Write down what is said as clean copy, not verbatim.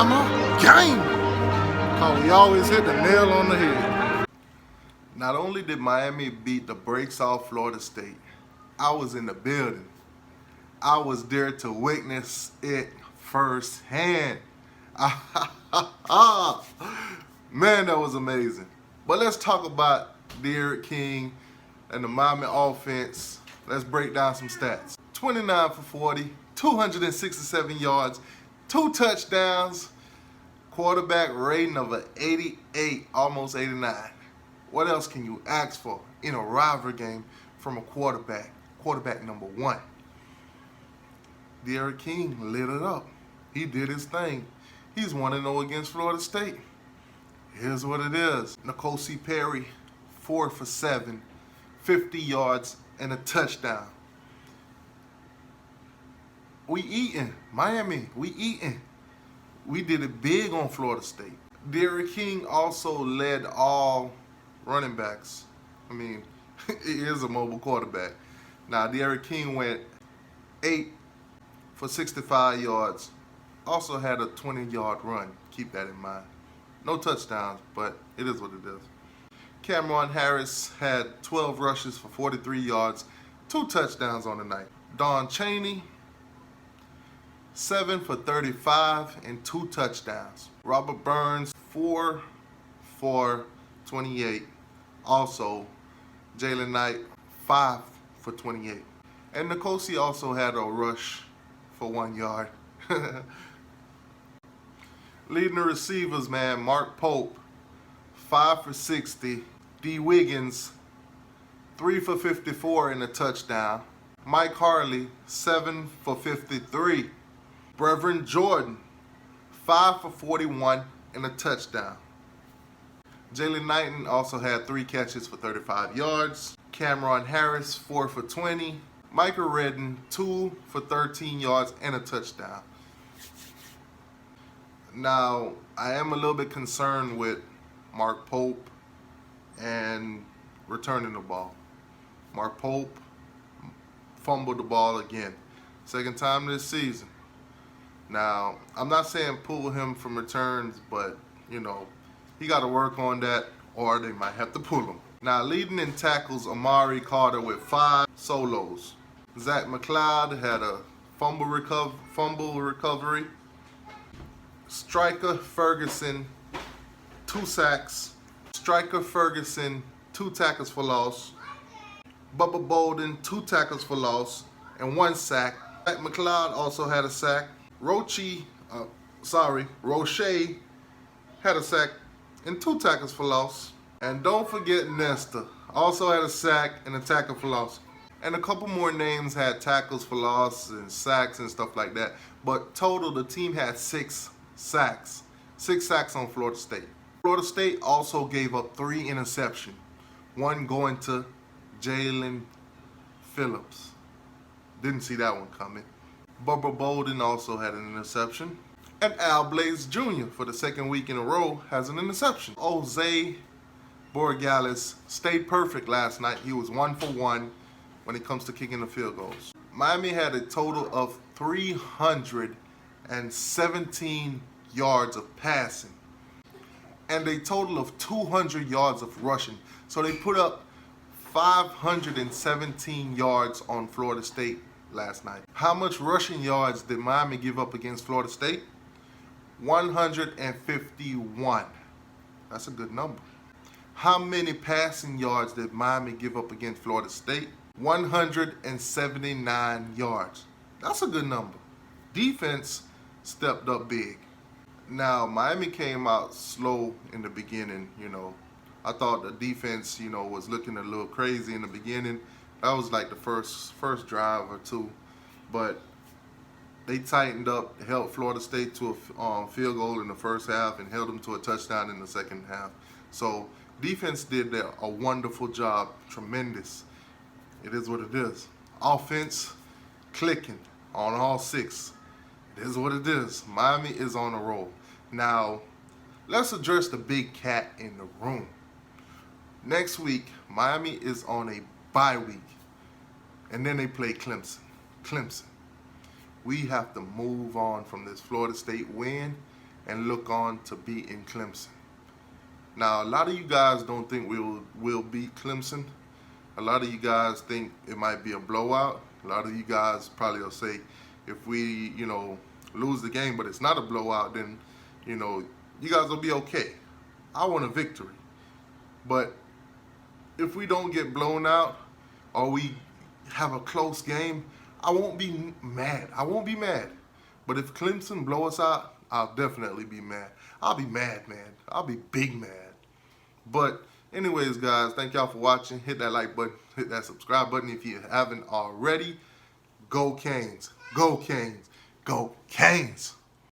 Bama game. Cause we always hit the nail on the head. Not only did Miami beat the brakes off Florida State, I was in the building. I was there to witness it firsthand. Man, that was amazing. But let's talk about Derek King and the Miami offense. Let's break down some stats. 29 for 40, 267 yards, 2 touchdowns, quarterback rating of an 88, almost 89. What else can you ask for in a rivalry game from a quarterback number 1? Derek King lit it up. He did his thing. He's 1-0 against Florida State. Here's what it is. N'Kosi Perry, 4 for 7, 50 yards, and a touchdown. We eating. Miami, we eating. We did it big on Florida State. Derek King also led all running backs. I mean, he is a mobile quarterback. Now, Derek King went 8 for 65 yards. Also had a 20-yard run. Keep that in mind. No touchdowns, but it is what it is. Cameron Harris had 12 rushes for 43 yards, 2 touchdowns on the night. Don Chaney, 7 for 35 and 2 touchdowns. Robert Burns, 4 for 28. Also, Jalen Knight, 5 for 28. And N'Kosi also had a rush for 1 yard. Leading the receivers, man, Mark Pope, 5 for 60. D. Wiggins, 3 for 54 and a touchdown. Mike Harley, 7 for 53. Brevin Jordan, 5 for 41 and a touchdown. Jalen Knighton also had 3 catches for 35 yards. Cameron Harris, 4 for 20. Micah Redden, 2 for 13 yards and a touchdown. Now, I am a little bit concerned with Mark Pope and returning the ball. Mark Pope fumbled the ball again. Second time this season. Now, I'm not saying pull him from returns, but, you know, he got to work on that or they might have to pull him. Now, leading in tackles, Amari Carter with 5 solos. Zach McLeod had a fumble recovery. Striker Ferguson, 2 sacks. Striker Ferguson, 2 tackles for loss. Bubba Bolden, 2 tackles for loss and 1 sack. Zach McLeod also had a sack. Roche had a sack and 2 tackles for loss. And don't forget Nesta, also had a sack and a tackle for loss. And a couple more names had tackles for loss and sacks and stuff like that. But total, the team had 6 sacks. 6 sacks on Florida State. Florida State also gave up 3 interceptions. 1 going to Jalen Phillips. Didn't see that one coming. Bubba Bolden also had an interception. And Al Blaze Jr. for the 2nd week in a row has an interception. Jose Borregales stayed perfect last night. He was 1 for 1 when it comes to kicking the field goals. Miami had a total of 317 yards of passing and a total of 200 yards of rushing. So they put up 517 yards on Florida State last night. How much rushing yards did Miami give up against Florida State? 151. That's a good number. How many passing yards did Miami give up against Florida State? 179 yards. That's a good number. Defense stepped up big. Now, Miami came out slow in the beginning, you know. I thought the defense, you know, was looking a little crazy in the beginning. That was like the first drive or 2. But they tightened up, held Florida State to a field goal in the first half and held them to a touchdown in the second half. So defense did a wonderful job, tremendous. It is what it is. Offense clicking on all 6. It is what it is. Miami is on a roll. Now, let's address the big cat in the room. Next week, Miami is on a bye week. And then they play Clemson. We have to move on from this Florida State win and look on to beating Clemson. Now, a lot of you guys don't think we'll beat Clemson. A lot of you guys think it might be a blowout. A lot of you guys probably will say, if we, lose the game, but it's not a blowout, then, you guys will be okay. I want a victory. But if we don't get blown out or we have a close game, I won't be mad. I won't be mad. But if Clemson blow us out, I'll definitely be mad. I'll be mad, man. I'll be big mad. But anyways, guys, thank y'all for watching. Hit that like button. Hit that subscribe button if you haven't already. Go Canes. Go Canes. Go Canes.